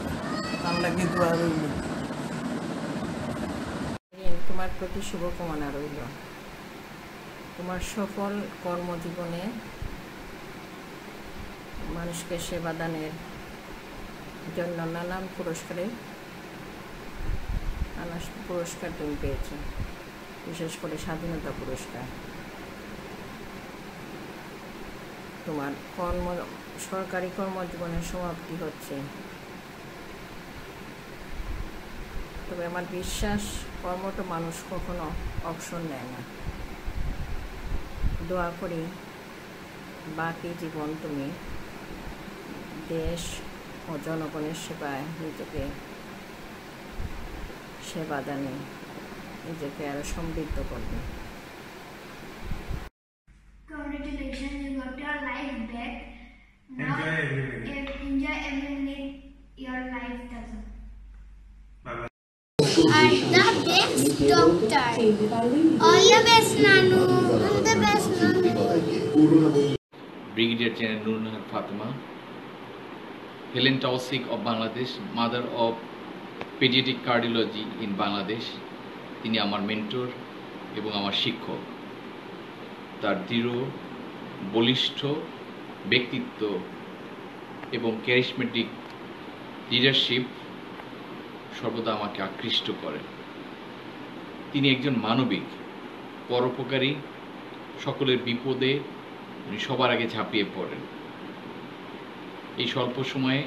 তার লাগে দোয়া রইল। তোমার প্রতি শুভকামনা রইল। তোমার সফল কর্মজীবনে মানুষকে সেবা দানের জন্য নানান পুরস্কার তুমি পেয়েছো, বিশেষ করে স্বাধীনতা পুরস্কার। তোমার সরকারি কর্মজীবনের সমাপ্তি হচ্ছে, তবে আমার বিশ্বাস কর্মটা মানুষ কখনো অবসর নেয় না। দোয়া করি বাকি জীবন তুমি দেশ ও জনগণের সেবায় নিজেকে সেবা দানে নিজেকে আরো সমৃদ্ধ করবে। Congratulations, you got your life back. Now, enjoy every minute your life doesn't. Bye-bye. The best doctor. All the best, Nanu. All the best, Nanu. Brigadier General Nur Fatima, Helen Tausig of Bangladesh, mother of pediatric cardiology in Bangladesh. তিনি আমার mentor এবং আমার শিক্ষক। তার দৃঢ় বলিষ্ঠ ব্যক্তিত্ব এবং ক্যারিসমেটিক লিডারশিপ সর্বদা আমাকে আকৃষ্ট করে। তিনি একজন মানবিক, পরোপকারী, সকলের বিপদে উনি সবার আগে ঝাঁপিয়ে পড়েন। এই স্বল্প সময়ে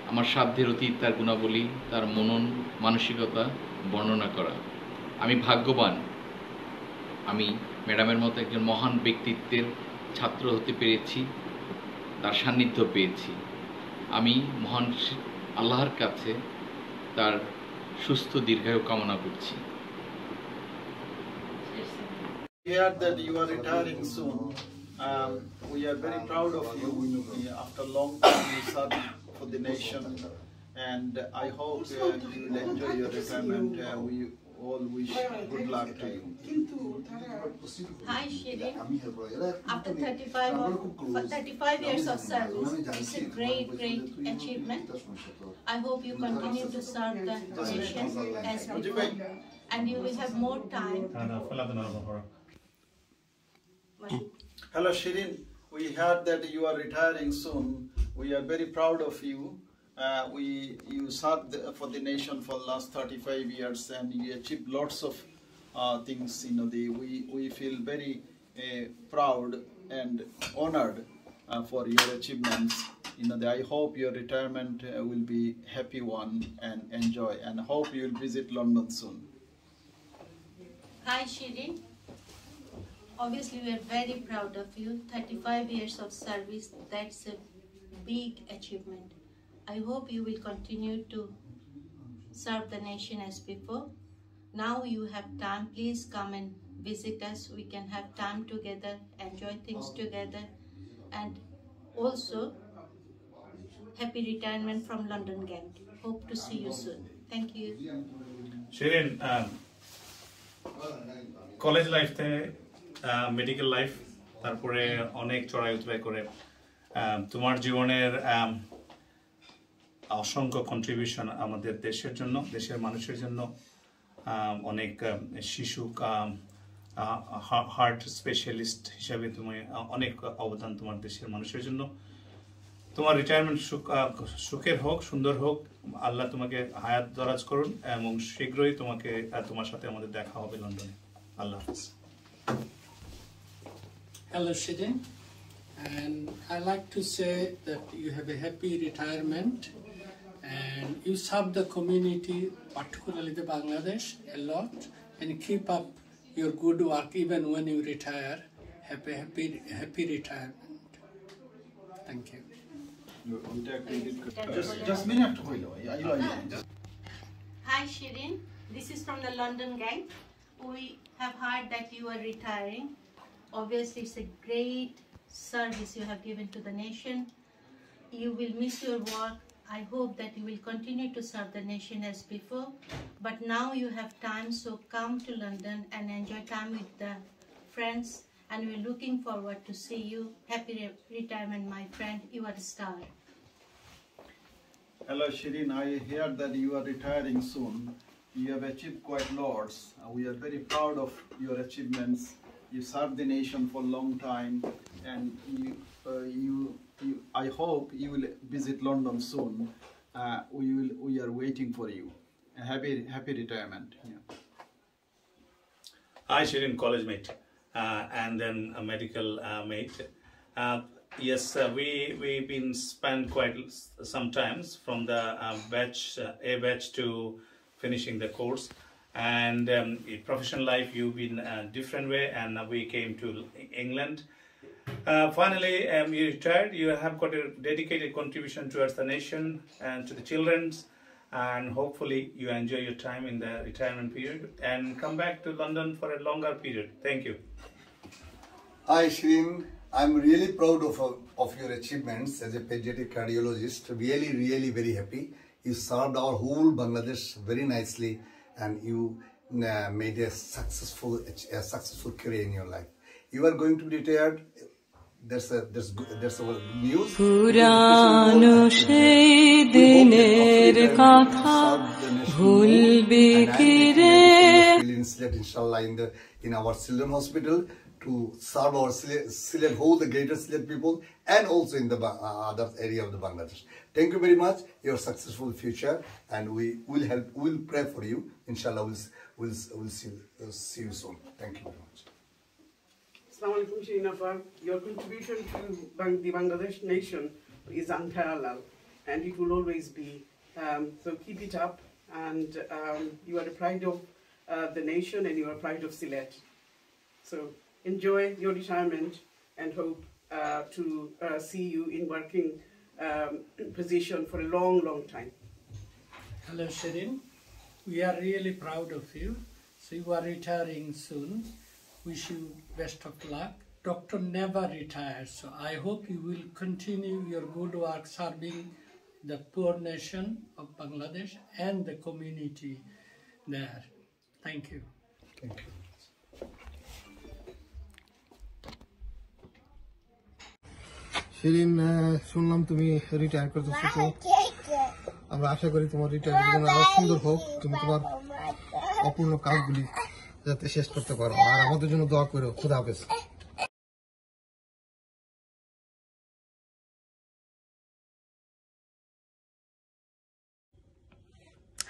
আমার সাধ্যের অতীত তার গুণাবলী, তার মনন মানসিকতা বর্ণনা করা। আমি ভাগ্যবান, আমি ম্যাডামের মতো একজন মহান ব্যক্তিত্বের ছাত্র হতে পেরেছি, তার সান্নিধ্য পেয়েছি। আমি মহান আল্লাহর কাছে তার সুস্থ দীর্ঘায়ু কামনা করছি। Hear that you are retiring soon. We are very proud of you. After a long time you served for the nation, and I hope you will enjoy your retirement. We all wish good luck to you. Hi Shirin. After 35 years of service, it's a great achievement. I hope you continue to serve the nation as before, and you will have more time. Hello Shirin, we heard that you are retiring soon. We are very proud of you. You served for the nation for the last 35 years and you achieved lots of things. We feel very proud and honored for your achievements. I hope your retirement will be happy one and enjoy, and hope you will visit London soon. Hi Shirin. Obviously we are very proud of you. 35 years of service, that's a big achievement. I hope you will continue to serve the nation as before. Now you have time, please come and visit us. We can have time together, enjoy things together, and also happy retirement from London Gant. Hope to see you soon. Thank you. Shirin, college life medical life, তারপরে অনেক চড়াই উতরাই করে তোমার জীবনের অসংখ্য contribution আমাদের দেশের জন্য, দেশের মানুষের জন্য। অনেক শিশু হার্ট স্পেশালিস্ট হিসাবে তুমি অনেক অবদান তোমার দেশের মানুষের জন্য। তোমার রিটায়ারমেন্ট সুখের হোক, সুন্দর হোক, আল্লাহ তোমাকে হায়াত দরাজ করুন এবং শীঘ্রই তোমার সাথে আমাদের দেখা হবে লন্ডনে। আল্লাহ হাফেজ। Hello Shirin, and I like to say that you have a happy retirement and you serve the community, particularly the Bangladesh, a lot, and keep up your good work even when you retire. Happy retirement. Thank you. Just minute to wait. Hi Shirin, this is from the London gang. We have heard that you are retiring. Obviously it's a great service you have given to the nation. You will miss your work. I hope that you will continue to serve the nation as before. But now you have time, so come to London and enjoy time with the friends. And we're looking forward to see you. Happy retirement, my friend. You are a star. Hello Shirin, I hear that you are retiring soon. You have achieved quite lots. We are very proud of your achievements. You served the nation for a long time, and I hope you will visit London soon. We are waiting for you. A happy retirement. Yeah. Hi Shirin, college mate, and then a medical mate. Yes, we've been spent quite some times from the A batch to finishing the course, and in professional life you've been a different way, and we came to England. Finally, you retired. You have got a dedicated contribution towards the nation and to the children's, and hopefully you enjoy your time in the retirement period and come back to London for a longer period. Thank you. Hi Shirin, I'm really proud of your achievements as a pediatric cardiologist. Really very happy. You served our whole Bangladesh very nicely, and you made a successful career in your life. You are going to be retired. There's a news. পুরানো সেই দিনের কথা ভুলবি কি রে inshallah in our Sylhet hospital to serve our Sylhet whole, the greater Sylhet people, and also in the other area of the Bangladesh. Thank you very much. Your successful future, and we will help. We will pray for you. Inshallah, we'll see you soon. Thank you very much. Assalamualaikum Shirin Afa. Your contribution to the Bangladesh nation is unparalleled, and it will always be. So keep it up, and you are the pride of the nation, and you are pride of Sylhet. So enjoy your retirement, and hope to see you in working position for a long time. Hello Shirin, we are really proud of you. So you are retiring soon. Wish you best of luck. Doctor never retires, so I hope you will continue your good work serving the poor nation of Bangladesh and the community there. Thank you. Thank you. Shirin, শুনলাম তুমি retire করতেছো, তো আমরা আশা করি তোমার retire জীবন আরো সুন্দর হোক, তুমি তোমার অপূর্ণ কাজগুলি যাতে শেষ করতে পারো, আর আমাদের জন্য দোয়া করো। খুদা হাফেজ।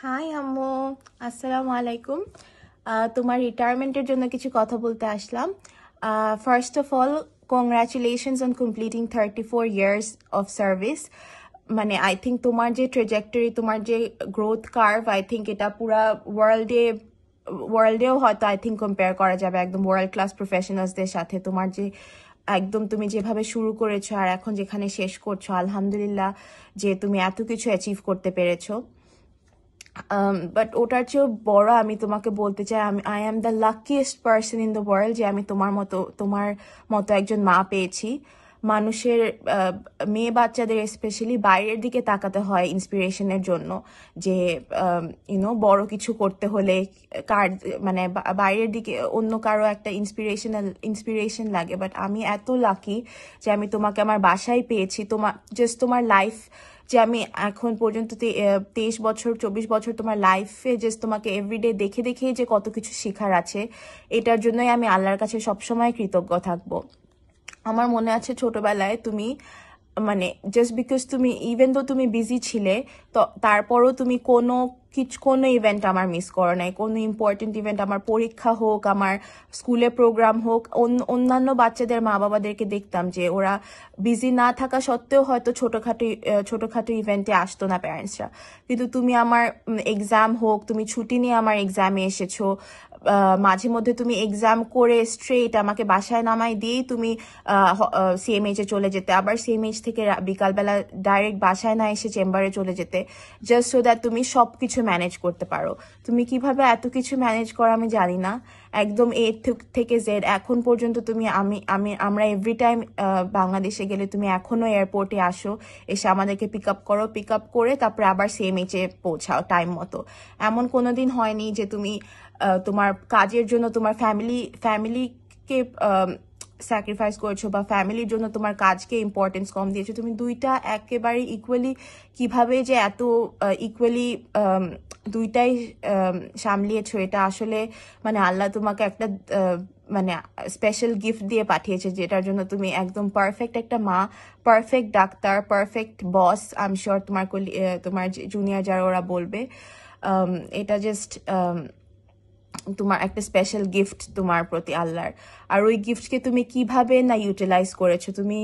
হাই আম্মু, আসসালামু আলাইকুম। তোমার রিটায়ারমেন্টের জন্য কিছু কথা বলতে আসলাম। First of all, congratulations on completing 34 years of service. মানে আই থিঙ্ক তোমার যে ট্রেজেক্টরি, তোমার যে গ্রোথ কার্ভ, আই থিঙ্ক এটা পুরা ওয়ার্ল্ডেও হয়তো আই থিঙ্ক কম্পেয়ার করা যাবে একদম ওয়ার্ল্ড ক্লাস প্রফেশনালসদের সাথে। তোমার যে একদম তুমি যেভাবে শুরু করেছো আর এখন যেখানে শেষ করছো, আলহামদুলিল্লাহ যে তুমি এত কিছু অ্যাচিভ করতে পেরেছো। বাট ওটার চেয়েও বড় আমি তোমাকে বলতে চাই, I am the luckiest person in the world যে আমি তোমার মতো একজন মা পেয়েছি। মানুষের মেয়ে বাচ্চাদের স্পেশালি বাইরের দিকে তাকাতে হয় ইন্সপিরেশনের জন্য, যে বড় কিছু করতে হলে মানে বাইরের দিকে অন্য কারো একটা ইন্সপিরেশন লাগে। বাট আমি এত লাকি যে আমি তোমাকে আমার বাসায় পেয়েছি। তোমার লাইফ যে আমি এখন পর্যন্ত 23 বছর 24 বছর তোমার লাইফে জাস্ট তোমাকে এভরিডে দেখে যে কত কিছু শেখার আছে, এটার জন্যই আমি আল্লাহর কাছে সবসময় কৃতজ্ঞ থাকবো। আমার মনে আছে ছোটবেলায় তুমি মানে জাস্ট বিকজ তুমি ইভেন তো তুমি বিজি ছিলে, তো তারপরও তুমি কোনো কোনো ইভেন্ট আমার মিস করো নাই, কোনো ইম্পর্টেন্ট ইভেন্ট, আমার পরীক্ষা হোক, আমার স্কুলে প্রোগ্রাম হোক। অন্যান্য বাচ্চাদের মা বাবাদেরকে দেখতাম যে ওরা বিজি না থাকা সত্ত্বেও হয়তো ছোটখাটো ইভেন্টে আসতো না প্যারেন্টসরা, কিন্তু তুমি আমার এক্সাম হোক, তুমি ছুটি নিয়ে আমার এক্সামে এসেছো, মাঝে মধ্যে তুমি এক্সাম করে স্ট্রেট আমাকে বাসায় নামাই দিয়েই তুমি CMH এ চলে যেতে, আবার CMH থেকে বিকালবেলা ডাইরেক্ট বাসায় না এসে চেম্বারে চলে যেতে, জাস্ট সো দ্যাট তুমি সবকিছু ম্যানেজ করতে পারো। তুমি কিভাবে এত কিছু ম্যানেজ করো আমি জানি না, একদম A থেকে Z এখন পর্যন্ত তুমি আমরা এভরি টাইম বাংলাদেশে গেলে তুমি এখনো এয়ারপোর্টে আসো, এসে আমাদেরকে পিক আপ করে তারপরে আবার CMH এ পৌঁছাও টাইম মতো। এমন কোনোদিন হয়নি যে তুমি তোমার কাজের জন্য তোমার ফ্যামিলিকে স্যাক্রিফাইস করেছো বা ফ্যামিলির জন্য তোমার কাজকে ইম্পর্টেন্স কম দিয়েছো। তুমি দুইটা একেবারে ইকুয়ালি, কিভাবে যে এত ইকুয়ালি দুইটাই সামলিয়েছো, এটা আসলে মানে আল্লাহ তোমাকে একটা মানে স্পেশাল গিফট দিয়ে পাঠিয়েছে, যেটার জন্য তুমি একদম পারফেক্ট একটা মা, perfect doctor, perfect boss. I am sure তোমার জুনিয়র যারা ওরা বলবে এটা জাস্ট তোমার একটা স্পেশাল গিফট তোমার প্রতি আল্লাহর। আর ওই গিফটকে তুমি কিভাবে না ইউটিলাইজ করেছো, তুমি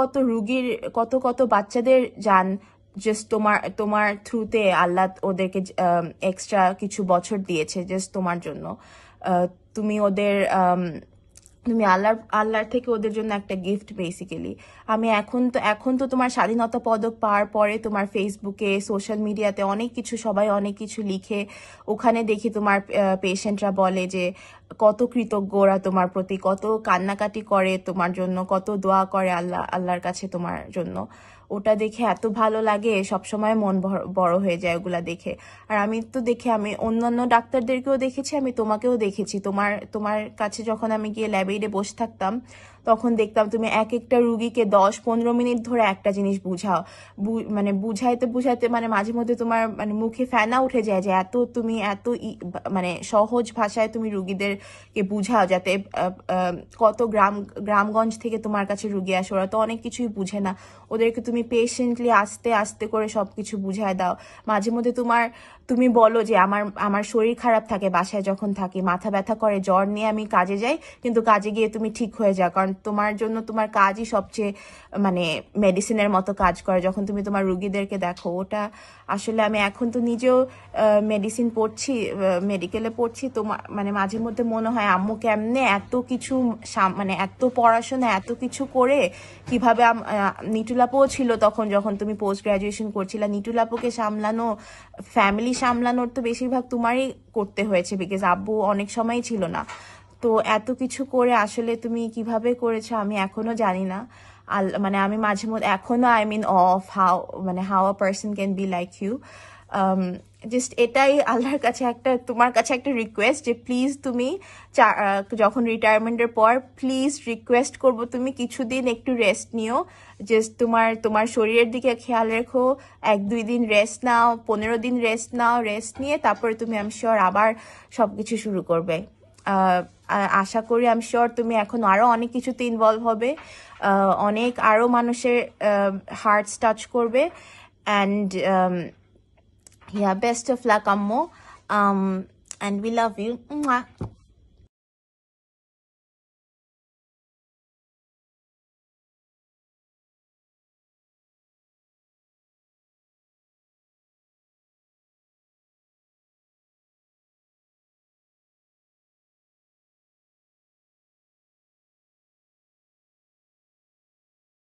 কত রুগীর কত বাচ্চাদের জান জাস্ট তোমার থ্রুতে আল্লাহ ওদেরকে এক্সট্রা কিছু বছর দিয়েছে জাস্ট তোমার জন্য। তুমি আল্লাহর থেকে ওদের জন্য একটা গিফট বেসিক্যালি। আমি এখন তো তোমার স্বাধীনতা পদক পাওয়ার পরে তোমার ফেসবুকে সোশ্যাল মিডিয়াতে সবাই অনেক কিছু লিখে, ওখানে দেখি তোমার পেশেন্টরা বলে যে কত কৃতজ্ঞ ওরা তোমার প্রতি, কত কান্নাকাটি করে তোমার জন্য, কত দোয়া করে আল্লাহর কাছে তোমার জন্য। ওটা দেখে এত ভালো লাগে, সবসময় মন বড় হয়ে যায় ওগুলা দেখে। আর আমি তো আমি অন্যান্য ডাক্তারদেরকেও দেখেছি, আমি তোমাকেও দেখেছি। তোমার কাছে যখন আমি গিয়ে ল্যাবে বসে থাকতাম তখন দেখতাম তুমি একটা রুগীকে 10-15 মিনিট ধরে একটা জিনিস বুঝাও, মানে বুঝাইতে মানে মাঝে মধ্যে তোমার মানে মুখে ফেনা উঠে যায় যে তুমি এত মানে সহজ ভাষায় তুমি রুগীদেরকে বুঝাও, যাতে কত গ্রামগঞ্জ থেকে তোমার কাছে রুগী আসে, ওরা তো অনেক কিছুই বুঝে না, ওদেরকে তুমি পেশেন্টলি আস্তে আস্তে করে সবকিছু বুঝায় দাও। মাঝে মধ্যে তুমি বলো যে আমার শরীর খারাপ থাকে, বাসায় যখন থাকি মাথা ব্যথা করে, জ্বর নিয়ে আমি কাজে যাই, কিন্তু কাজে গিয়ে তুমি ঠিক হয়ে যাও, কারণ তোমার জন্য তোমার কাজই সবচেয়ে মানে মেডিসিনের মতো কাজ করে যখন তুমি তোমার রুগীদেরকে দেখো। ওটা আসলে আমি এখন তো নিজেও মেডিসিন পড়ছি, মেডিকেলে পড়ছি, তো মানে মাঝে মধ্যে মনে হয় আম্মু কেমনে এত কিছু মানে এত পড়াশোনা এত কিছু করে কিভাবে। নিটুলাপও ছিল তখন যখন তুমি পোস্ট গ্রাজুয়েশন করছিলা, নিটুলাপুকে সামলানো, ফ্যামিলি সামলানোর তো বেশিরভাগ তোমারই করতে হয়েছে, বিকজ আব্বু অনেক সময় ছিল না। তো এত কিছু করে আসলে তুমি কিভাবে করেছো আমি এখনো জানি না। মানে আমি মাঝে মধ্যে এখনো how a person can be like you. Just এটাই আল্লাহর কাছে তোমার কাছে একটা রিকোয়েস্ট যে প্লিজ তুমি যখন রিটায়ারমেন্টের পর প্লিজ রিকোয়েস্ট করবো তুমি কিছুদিন একটু রেস্ট নিও, জাস্ট তোমার শরীরের দিকে খেয়াল রেখো, 1-2 দিন রেস্ট নাও, 15 দিন রেস্ট নাও, রেস্ট নিয়ে তারপরে তুমি আমি শিওর আবার সবকিছু শুরু করবে। আশা করি আমি শিওর তুমি এখন আরো অনেক কিছুতে ইনভলভ হবে, আরো মানুষের হার্টস টাচ করবে। And yeah, best of luck, Ammo, and we love you. Mwah.